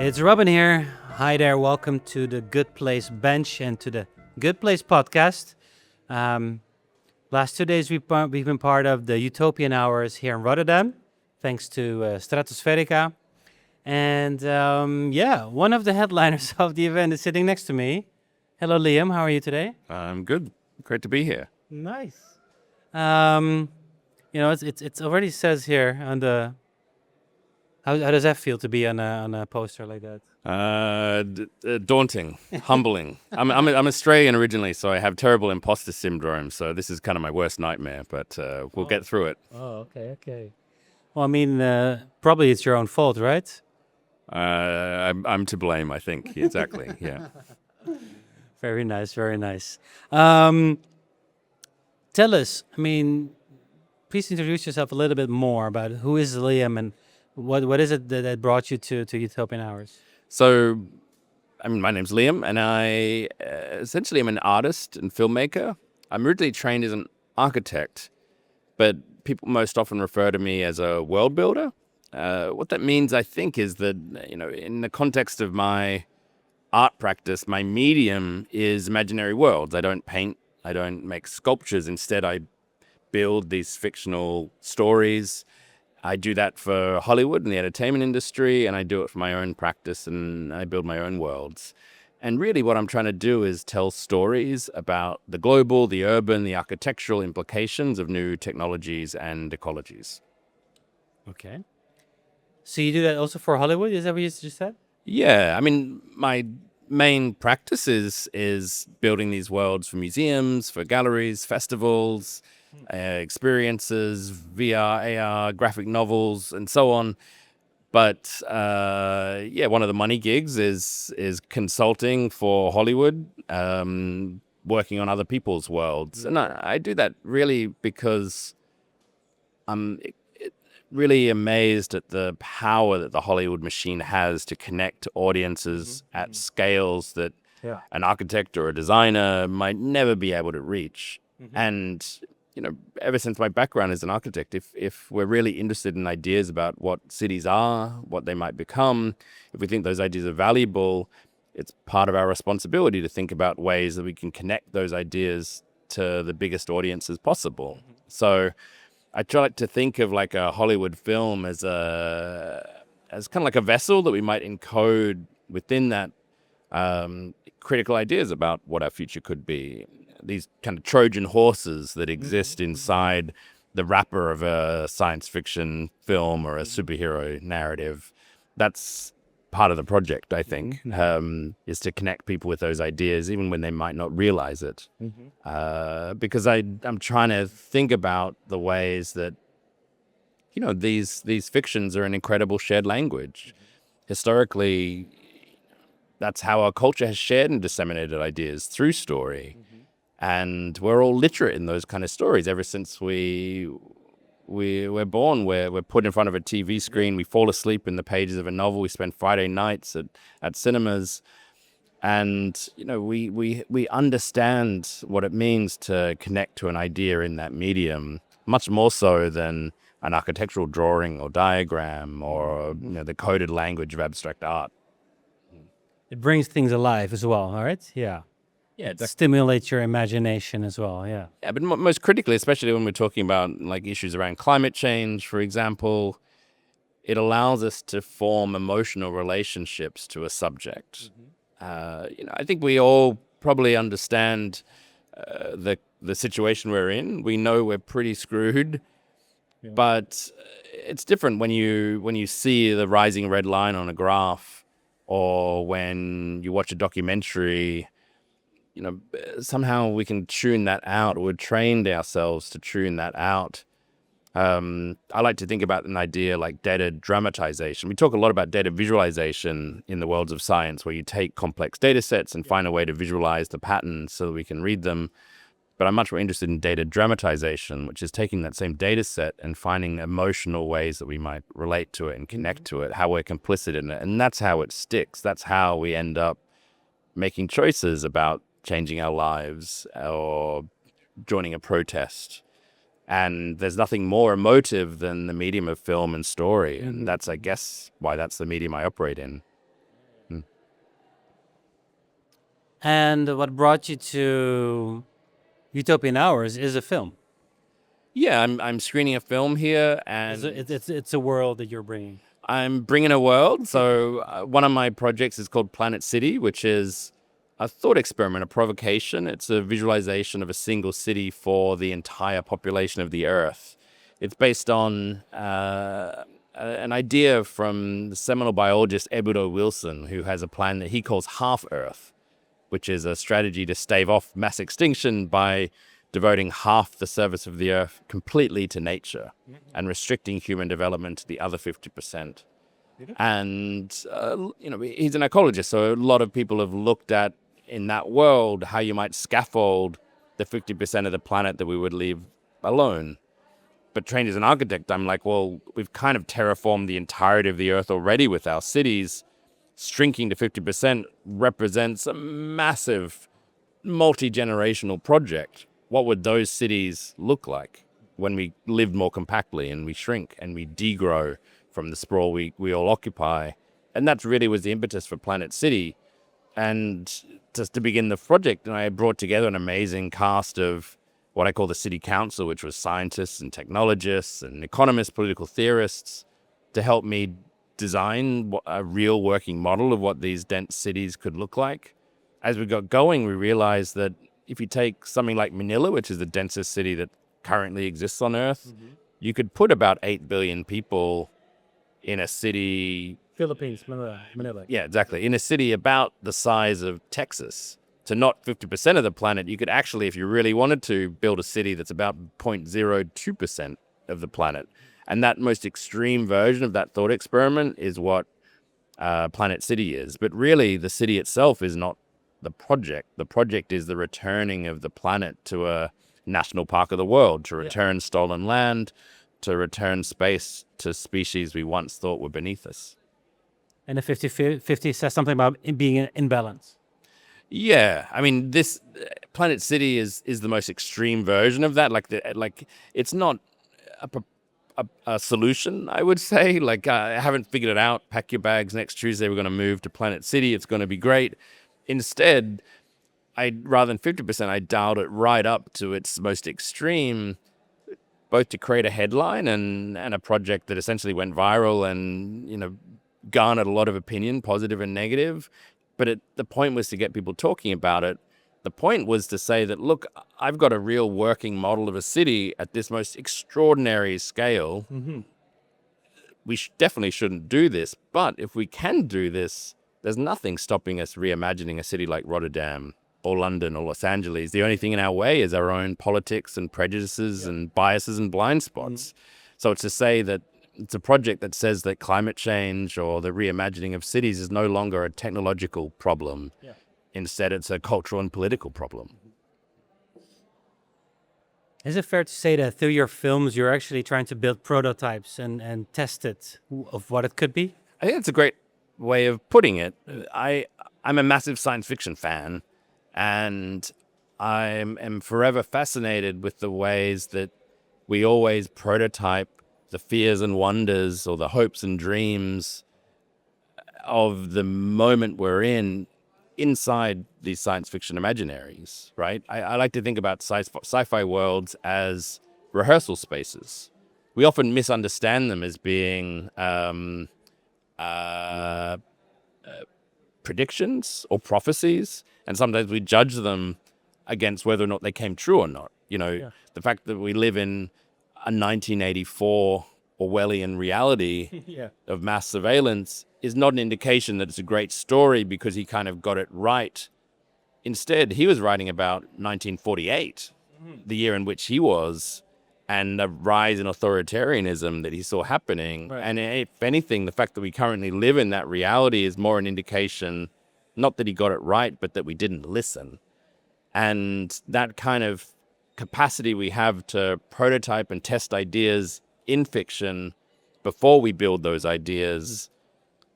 It's Robin here. Hi there. Welcome to the Good Place Bench and to the Good Place podcast. Last 2 days we've been part of the Utopian Hours here in Rotterdam, thanks to Stratospherica. And one of the headliners of the event is sitting next to me. Hello, Liam. How are you today? I'm good. Great to be here. Nice. It's already says here on the. How does that feel to be on a poster like that? Daunting, humbling. I'm Australian originally, so I have terrible imposter syndrome. So this is kind of my worst nightmare, but we'll get through it. Oh, okay. Well, I mean, probably it's your own fault, right? I'm to blame, I think. Exactly. Yeah. Very nice. Tell us. I mean, please introduce yourself a little bit more about who is Liam and what is it that brought you to Utopian Hours? So, my name's Liam, and I essentially am an artist and filmmaker. I'm originally trained as an architect, but people most often refer to me as a world builder. What that means, I think, is that, in the context of my art practice, my medium is imaginary worlds. I don't paint, I don't make sculptures. Instead, I build these fictional stories. I do that for Hollywood and the entertainment industry, and I do it for my own practice, and I build my own worlds. And really what I'm trying to do is tell stories about the global, the urban, the architectural implications of new technologies and ecologies. Okay. So you do that also for Hollywood? Is that what you just said? Yeah, my main practice is building these worlds for museums, for galleries, festivals, experiences, VR, AR, graphic novels, and so on. But one of the money gigs is consulting for Hollywood, working on other people's worlds. And I do that really because I'm really amazed at the power that the Hollywood machine has to connect audiences at scales that an architect or a designer might never be able to reach. And ever since my background as an architect, if we're really interested in ideas about what cities are, what they might become, if we think those ideas are valuable, it's part of our responsibility to think about ways that we can connect those ideas to the biggest audiences possible. So I try to think of like a Hollywood film as kind of like a vessel that we might encode within that critical ideas about what our future could be. These kind of Trojan horses that exist inside the wrapper of a science fiction film or a superhero narrative. That's part of the project, I think, is to connect people with those ideas, even when they might not realize it. Because I'm trying to think about the ways that, these fictions are an incredible shared language. Historically, that's how our culture has shared and disseminated ideas, through story. And we're all literate in those kind of stories ever since we're born. We're put in front of a TV screen. We fall asleep in the pages of a novel. We spend Friday nights at cinemas. And, we understand what it means to connect to an idea in that medium, much more so than an architectural drawing or diagram or, the coded language of abstract art. It brings things alive as well, all right? Yeah. Yeah, it stimulates your imagination as well, yeah. Yeah, but most critically, especially when we're talking about like issues around climate change, for example, it allows us to form emotional relationships to a subject. I think we all probably understand the situation we're in. We know we're pretty screwed, but it's different when you see the rising red line on a graph, or when you watch a documentary. Somehow we can tune that out, or we've trained ourselves to tune that out. I like to think about an idea like data dramatization. We talk a lot about data visualization in the worlds of science, where you take complex data sets and find a way to visualize the patterns so that we can read them. But I'm much more interested in data dramatization, which is taking that same data set and finding emotional ways that we might relate to it and connect to it, how we're complicit in it. And that's how it sticks. That's how we end up making choices about changing our lives or joining a protest. And there's nothing more emotive than the medium of film and story. And that's, I guess, why that's the medium I operate in. And what brought you to Utopian Hours is a film. Yeah, I'm screening a film here, and It's a world that you're bringing. I'm bringing a world. So one of my projects is called Planet City, which is a thought experiment, a provocation. It's a visualization of a single city for the entire population of the Earth. It's based on an idea from the seminal biologist Edward O. Wilson, who has a plan that he calls Half Earth, which is a strategy to stave off mass extinction by devoting half the surface of the Earth completely to nature and restricting human development to the other 50%. And, he's an ecologist, so a lot of people have looked at, in that world, how you might scaffold the 50% of the planet that we would leave alone. But trained as an architect, I'm like, well, we've kind of terraformed the entirety of the Earth already with our cities. Shrinking to 50% represents a massive multi-generational project. What would those cities look like when we lived more compactly and we shrink and we degrow from the sprawl we all occupy? And that really was the impetus for Planet City. And just to begin the project, I brought together an amazing cast of what I call the city council, which was scientists and technologists and economists, political theorists, to help me design a real working model of what these dense cities could look like. As we got going, we realized that if you take something like Manila, which is the densest city that currently exists on Earth, you could put about 8 billion people in a city. Philippines, Manila. Yeah, exactly. In a city about the size of Texas. To not 50% of the planet, you could actually, if you really wanted to, build a city that's about 0.02% of the planet. And that most extreme version of that thought experiment is what Planet City is. But really, the city itself is not the project. The project is the returning of the planet to a national park of the world, to return stolen land, to return space to species we once thought were beneath us. And the 50-50 says something about it being in balance. Yeah, I mean, this Planet City is the most extreme version of that. Like it's not a solution, I would say. Like, I haven't figured it out. Pack your bags. Next Tuesday, we're going to move to Planet City. It's going to be great. Instead, rather than 50%, I dialed it right up to its most extreme, both to create a headline and a project that essentially went viral and, garnered a lot of opinion, positive and negative. But the point was to get people talking about it. The point was to say that, look, I've got a real working model of a city at this most extraordinary scale. We definitely shouldn't do this. But if we can do this, there's nothing stopping us reimagining a city like Rotterdam or London or Los Angeles. The only thing in our way is our own politics and prejudices and biases and blind spots. So it's to say that it's a project that says that climate change or the reimagining of cities is no longer a technological problem. Instead, it's a cultural and political problem. Is it fair to say that through your films, you're actually trying to build prototypes and test it of what it could be? I think that's a great way of putting it. I'm a massive science fiction fan, and I am forever fascinated with the ways that we always prototype the fears and wonders or the hopes and dreams of the moment we're in inside these science fiction imaginaries, right? I like to think about sci-fi worlds as rehearsal spaces. We often misunderstand them as being predictions or prophecies, and sometimes we judge them against whether or not they came true or not. The fact that we live in a 1984 Orwellian reality of mass surveillance is not an indication that it's a great story because he kind of got it right. Instead, he was writing about 1948, the year in which he was, and the rise in authoritarianism that he saw happening. Right. And if anything, the fact that we currently live in that reality is more an indication, not that he got it right, but that we didn't listen. And that kind of capacity we have to prototype and test ideas in fiction before we build those ideas,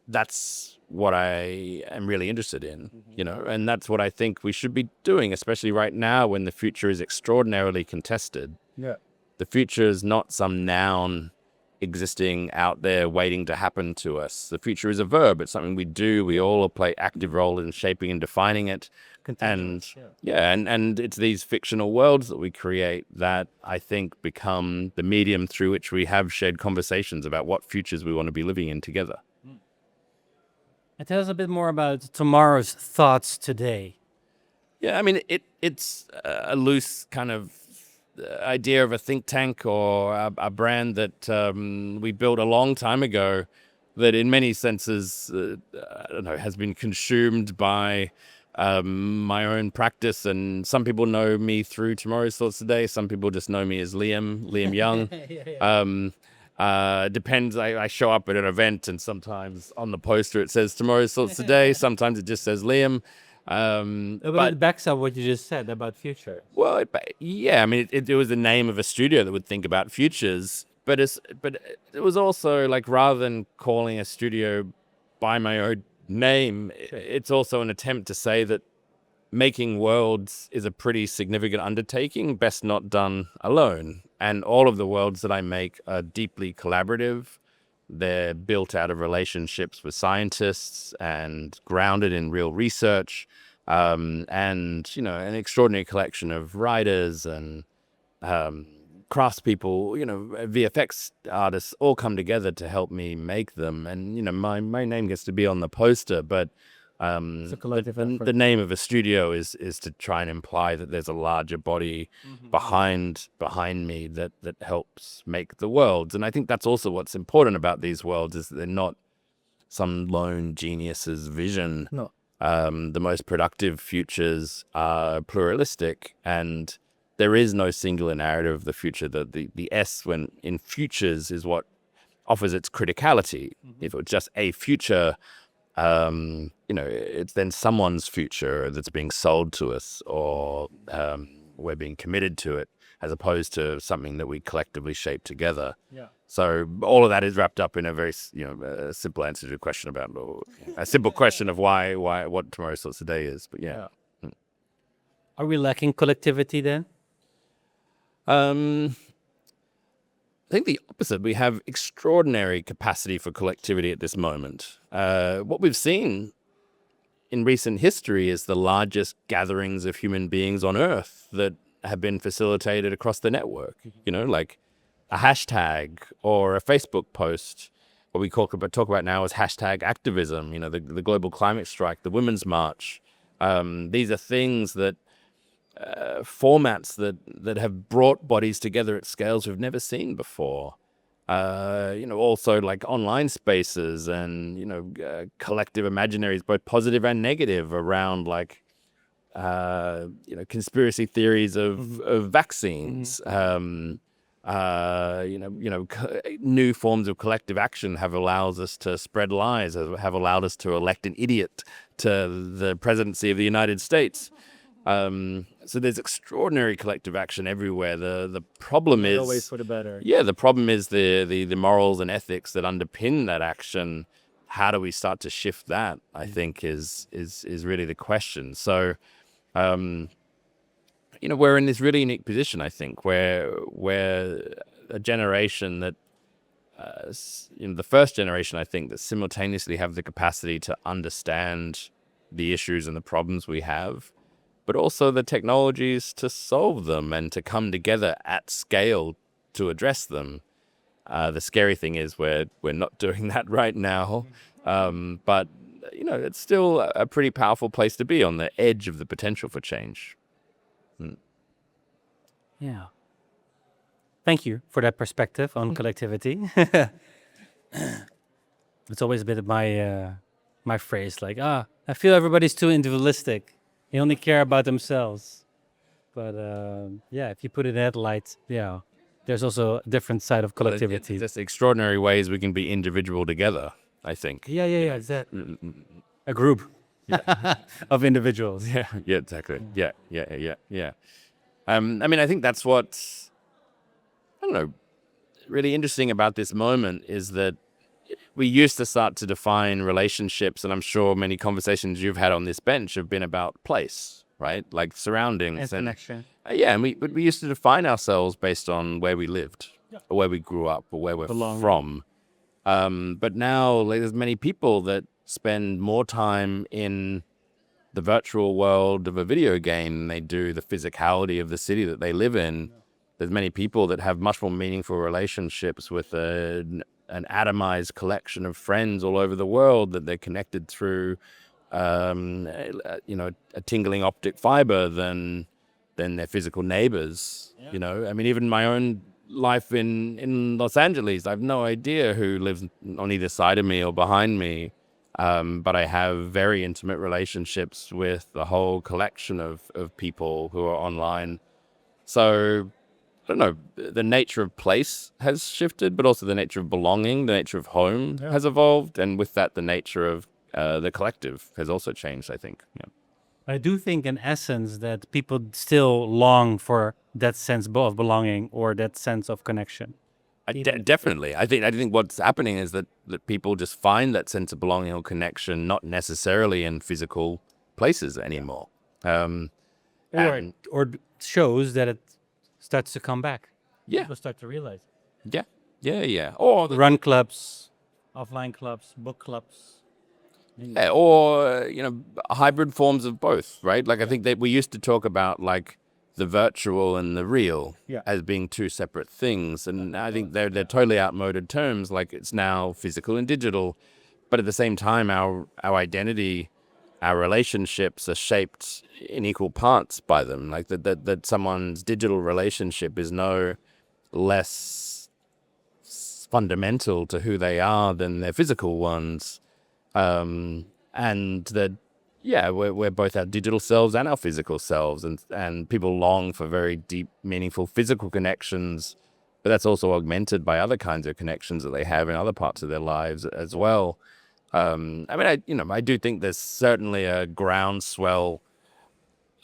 that's what I am really interested in, and that's what I think we should be doing, especially right now when the future is extraordinarily contested. The future is not some noun existing out there waiting to happen to us. The future is a verb. It's something we do. We all play active role in shaping and defining it. And and it's these fictional worlds that we create that I think become the medium through which we have shared conversations about what futures we want to be living in together. And tell us a bit more about tomorrow's thoughts today. Yeah, I mean, it's a loose kind of idea of a think tank or a brand that we built a long time ago that in many senses, I don't know, has been consumed by my own practice. And some people know me through Tomorrow's Thoughts Today. Some people just know me as Liam Young. Depends. I show up at an event and sometimes on the poster it says Tomorrow's Thoughts Today. Sometimes it just says Liam. But it backs up what you just said about future. Well, I mean, it was the name of a studio that would think about futures, but it was also like, rather than calling a studio by my own name, it's also an attempt to say that making worlds is a pretty significant undertaking, best not done alone. And all of the worlds that I make are deeply collaborative. They're built out of relationships with scientists and grounded in real research, and, you know, an extraordinary collection of writers and craftspeople, you know, VFX artists all come together to help me make them. And, you know, my name gets to be on the poster, but It's a collective effort. the name of a studio is to try and imply that there's a larger body behind me that helps make the worlds. And I think that's also what's important about these worlds, is that they're not some lone genius's vision. No. The most productive futures are pluralistic, and there is no singular narrative of the future. The S when in futures is what offers its criticality. If it was just a future, you know, it's then someone's future that's being sold to us, or we're being committed to it, as opposed to something that we collectively shape together. Yeah. So all of that is wrapped up in a very, you know, a simple answer to a question about, or a simple question of why what Tomorrow's Thoughts Today is. But yeah. Are we lacking collectivity then? I think the opposite. We have extraordinary capacity for collectivity at this moment. What we've seen in recent history is the largest gatherings of human beings on Earth that have been facilitated across the network. You know, like a hashtag or a Facebook post. What we talk about now is hashtag activism. You know, the global climate strike, the Women's March. These are things that formats that have brought bodies together at scales we've never seen before. You know, also like online spaces and, you know, collective imaginaries, both positive and negative, around like, you know, conspiracy theories of vaccines. New forms of collective action have allowed us to spread lies, have allowed us to elect an idiot to the presidency of the United States. So there's extraordinary collective action everywhere. The problem is Always for the better. Yeah, the problem is the morals and ethics that underpin that action. How do we start to shift that? I think is really the question. So, you know, we're in this really unique position, I think, where we're a generation that, you know, the first generation, I think, that simultaneously have the capacity to understand the issues and the problems we have, but also the technologies to solve them and to come together at scale to address them. The scary thing is we're not doing that right now, but, you know, it's still a pretty powerful place to be, on the edge of the potential for change. Yeah. Thank you for that perspective on collectivity. It's always a bit of my phrase, like, I feel everybody's too individualistic. They only care about themselves. But yeah, if you put it in that light, yeah, there's also a different side of collectivity. There's extraordinary ways we can be individual together, I think. Yeah. Is that a group of individuals? Yeah, exactly. Yeah. I mean, I think that's what's, I don't know, really interesting about this moment is that we used to start to define relationships, and I'm sure many conversations you've had on this bench have been about place, right? Like surroundings And connection. Yeah, and we used to define ourselves based on where we lived or where we grew up or where we're Belonging. from. But now like, there's many people that spend more time in the virtual world of a video game than they do the physicality of the city that they live in. There's many people that have much more meaningful relationships with an atomized collection of friends all over the world that they're connected through, a tingling optic fiber than their physical neighbors. Yeah. You know, I mean, even my own life in Los Angeles, I have no idea who lives on either side of me or behind me. But I have very intimate relationships with the whole collection of people who are online. So, I don't know, the nature of place has shifted, but also the nature of belonging, the nature of home has evolved. And with that, the nature of the collective has also changed, I think. Yeah. I do think, in essence, that people still long for that sense of belonging or that sense of connection. Definitely. I think what's happening is that people just find that sense of belonging or connection not necessarily in physical places anymore. Or shows that it starts to come back. Yeah. People start to realize. Yeah. Or Run clubs, offline clubs, book clubs. or hybrid forms of both, right? Like I think that we used to talk about like the virtual and the real as being two separate things, and I think they're totally outmoded terms. Like it's now physical and digital, but at the same time, our identity, our relationships are shaped in equal parts by them. Like that someone's digital relationship is no less fundamental to who they are than their physical ones. And that, we're both our digital selves and our physical selves, and people long for very deep, meaningful physical connections, but that's also augmented by other kinds of connections that they have in other parts of their lives as well. I do think there's certainly a groundswell,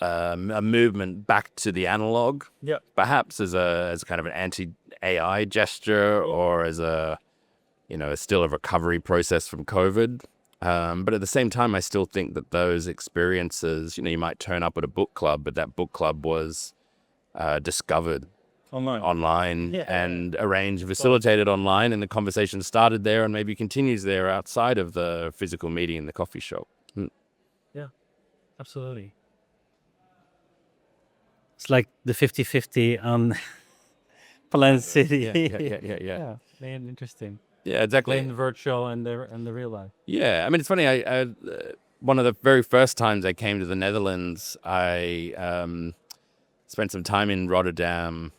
a movement back to the analog, perhaps as kind of an anti-AI gesture or as still a recovery process from COVID. But at the same time, I still think that those experiences, you might turn up at a book club, but that book club was discovered online and arranged, facilitated online, and the conversation started there and maybe continues there outside of the physical meeting in the coffee shop. Yeah, absolutely. It's like the 50-50 on Planet City. Yeah. Man, interesting. Yeah, exactly. Playing virtual and the real life. Yeah, I mean, it's funny. I one of the very first times I came to the Netherlands, I spent some time in Rotterdam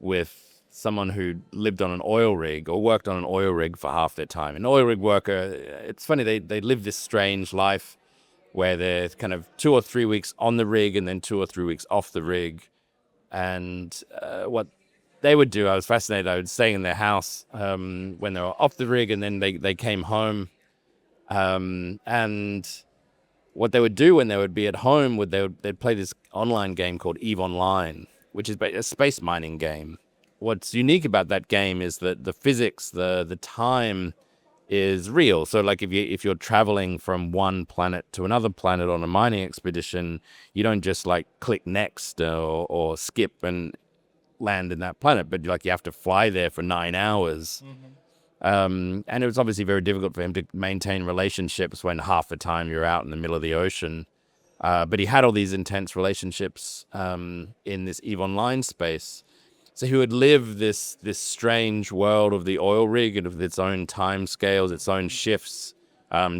with someone who lived on an oil rig or worked on an oil rig for half their time. An oil rig worker, it's funny, they live this strange life where they're kind of 2 or 3 weeks on the rig and then 2 or 3 weeks off the rig. And what they would do, I was fascinated. I would stay in their house when they were off the rig, and then they came home. And what they would do when they would be at home, they'd play this online game called EVE Online, which is a space mining game. What's unique about that game is that the physics, the time is real. So like if you're traveling from one planet to another planet on a mining expedition, you don't just like click next or skip and land in that planet, but you have to fly there for 9 hours. And it was obviously very difficult for him to maintain relationships when half the time you're out in the middle of the ocean. But he had all these intense relationships in this EVE Online space. So he would live this strange world of the oil rig and of its own time scales, its own shifts,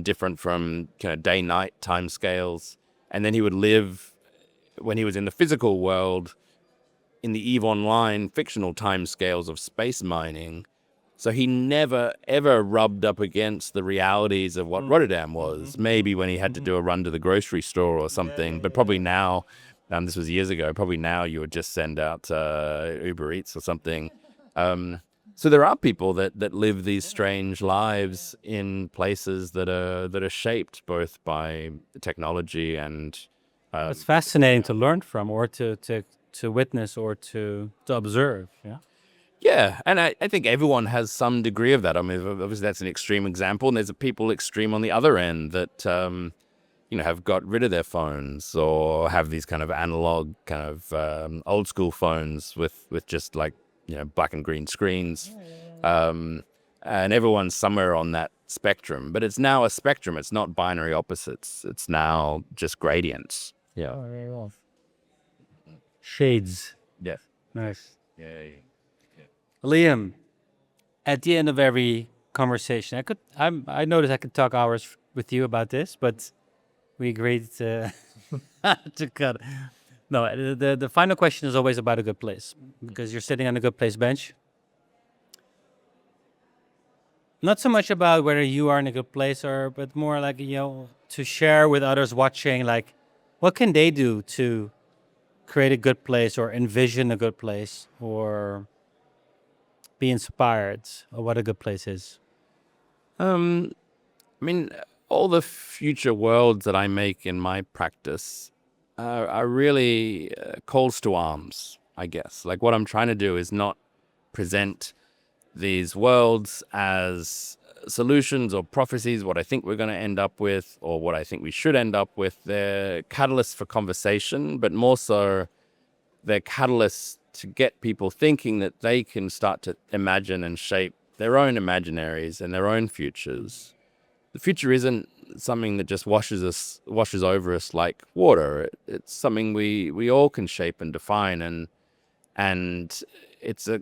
different from kind of day-night time scales. And then he would live, when he was in the physical world, in the EVE Online fictional timescales of space mining. So he never, ever rubbed up against the realities of what Rotterdam was. Maybe when he had to do a run to the grocery store or something, but probably now, this was years ago, probably now you would just send out Uber Eats or something. So there are people that live these strange lives in places that are shaped both by technology and... It's fascinating to learn from, or to witness, or to observe. Yeah, and I think everyone has some degree of that. I mean, obviously that's an extreme example, and there's people extreme on the other end that have got rid of their phones or have these kind of analog kind of old school phones with just like black and green screens. And everyone's somewhere on that spectrum. But it's now a spectrum. It's not binary opposites. It's now just gradients. Yeah. Oh, very well. Shades. Yeah. Nice. Yeah. Liam, at the end of every conversation, I noticed I could talk hours with you about this, but we agreed to to cut. No, the final question is always about a good place, because you're sitting on a good place bench. Not so much about whether you are in a good place, but more like, to share with others watching, like, what can they do to create a good place or envision a good place or be inspired of what a good place is. I mean, all the future worlds that I make in my practice are really calls to arms, I guess. Like, what I'm trying to do is not present these worlds as solutions or prophecies, what I think we're going to end up with or what I think we should end up with. They're catalysts for conversation, but more so they're catalysts to get people thinking that they can start to imagine and shape their own imaginaries and their own futures. The future isn't something that just washes over us like water. It's something we all can shape and define, and it's a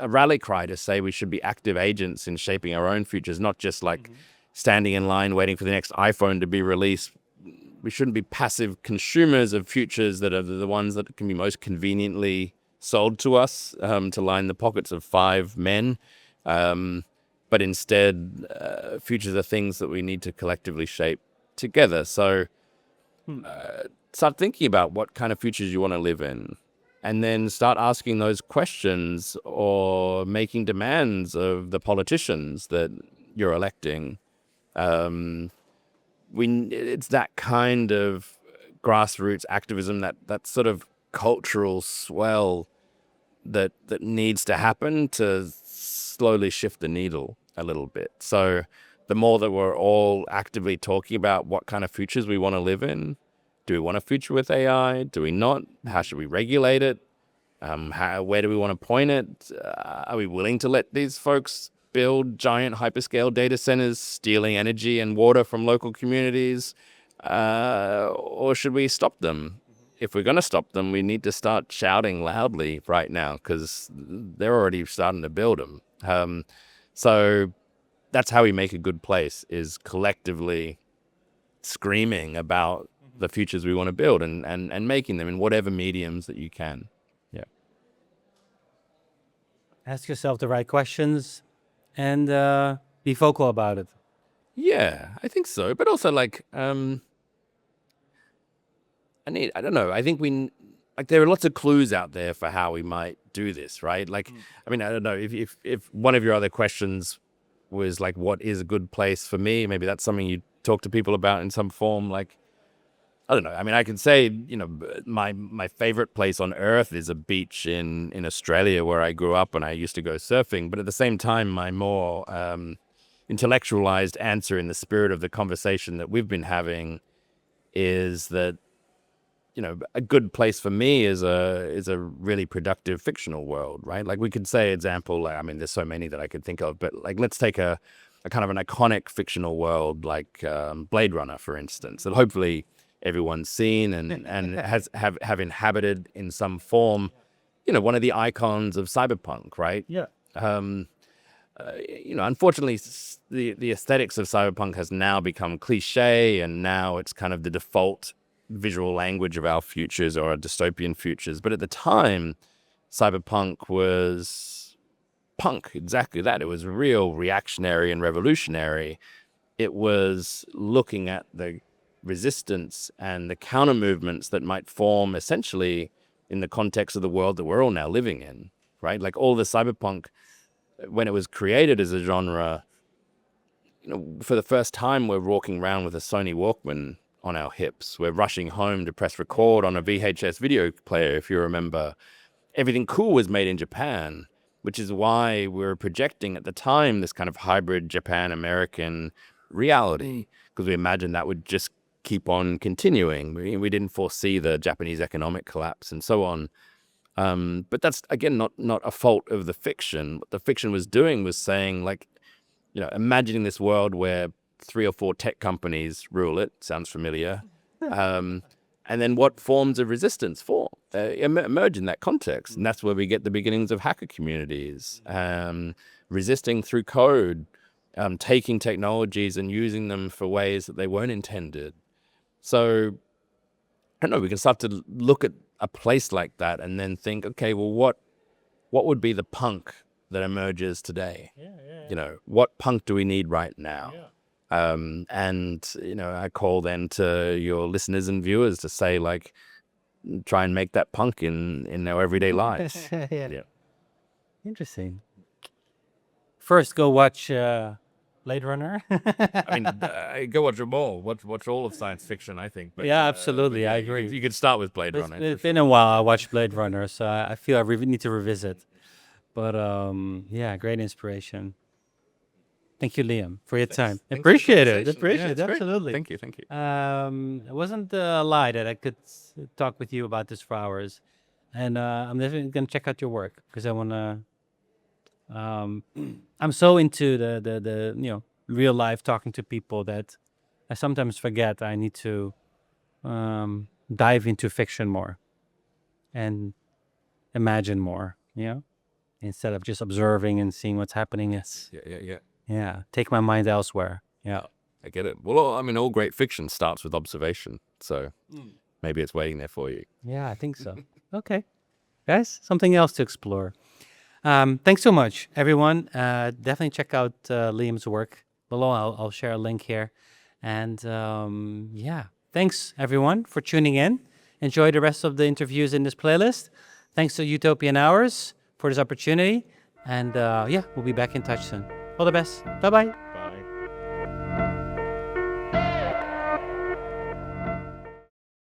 rally cry to say we should be active agents in shaping our own futures, not just like standing in line waiting for the next iPhone to be released. We shouldn't be passive consumers of futures that are the ones that can be most conveniently sold to us to line the pockets of 5 men. But instead, futures are things that we need to collectively shape together. So start thinking about what kind of futures you want to live in, and then start asking those questions or making demands of the politicians that you're electing. It's that kind of grassroots activism, that sort of cultural swell that needs to happen to slowly shift the needle a little bit. So the more that we're all actively talking about what kind of futures we want to live in, do we want a future with AI? Do we not? How should we regulate it? Where do we want to point it? Are we willing to let these folks build giant hyperscale data centers, stealing energy and water from local communities? Or should we stop them? If we're going to stop them, we need to start shouting loudly right now, because they're already starting to build them. So that's how we make a good place, is collectively screaming about the futures we want to build and making them in whatever mediums that you can. Yeah. Ask yourself the right questions and be vocal about it. Yeah, I think so. But also, like, I don't know. I think there are lots of clues out there for how we might do this, right? Like, I mean, I don't know if one of your other questions was like, what is a good place for me? Maybe that's something you talk to people about in some form. Like, I don't know. I mean, I can say, my favorite place on earth is a beach in Australia where I grew up and I used to go surfing. But at the same time, my more intellectualized answer in the spirit of the conversation that we've been having is that, a good place for me is a really productive fictional world, right? Like, we could say example, I mean, there's so many that I could think of, but like, let's take a kind of an iconic fictional world like Blade Runner, for instance, that hopefully everyone's seen and have inhabited in some form, one of the icons of cyberpunk, right? Yeah. Unfortunately, the aesthetics of cyberpunk has now become cliche, and now it's kind of the default visual language of our futures or our dystopian futures. But at the time, cyberpunk was punk, exactly that. It was real reactionary and revolutionary. It was looking at the resistance and the counter movements that might form essentially in the context of the world that we're all now living in, right? Like, all the cyberpunk, when it was created as a genre, for the first time, we're walking around with a Sony Walkman on our hips. We're rushing home to press record on a VHS video player, if you remember. Everything cool was made in Japan, which is why we were projecting at the time this kind of hybrid Japan-American reality, because we imagined that would just keep on continuing. We didn't foresee the Japanese economic collapse and so on. But that's again not a fault of the fiction. What the fiction was doing was saying, like, imagining this world where 3 or 4 tech companies rule it. Sounds familiar. And then what forms of resistance emerge in that context. And that's where we get the beginnings of hacker communities, resisting through code, taking technologies and using them for ways that they weren't intended. So, I don't know, we can start to look at a place like that and then think, okay, well, what would be the punk that emerges today? What punk do we need right now? And, I call then to your listeners and viewers to say, like, try and make that punk in their everyday lives. Yeah. Interesting. First, go watch Blade Runner. I mean, go watch them all. Watch all of science fiction, I think. But, Yeah, absolutely. I agree. You could start with Blade Runner. It's been a while I watched Blade Runner, so I feel I need to revisit. But yeah, great inspiration. Thank you, Liam, for your time. Appreciate it. Appreciate it. Absolutely. Thank you. It wasn't a lie that I could talk with you about this for hours, and I'm definitely gonna check out your work because I wanna. I'm so into the real life talking to people that I sometimes forget I need to dive into fiction more and imagine more. Instead of just observing and seeing what's happening. Yeah, take my mind elsewhere. Yeah. I get it. Well, I mean, all great fiction starts with observation. So maybe it's waiting there for you. Yeah, I think so. Okay. Guys, something else to explore. Thanks so much, everyone. Definitely check out Liam's work below. I'll share a link here. And yeah, thanks, everyone, for tuning in. Enjoy the rest of the interviews in this playlist. Thanks to Utopian Hours for this opportunity. And yeah, we'll be back in touch soon. All the best. Bye-bye.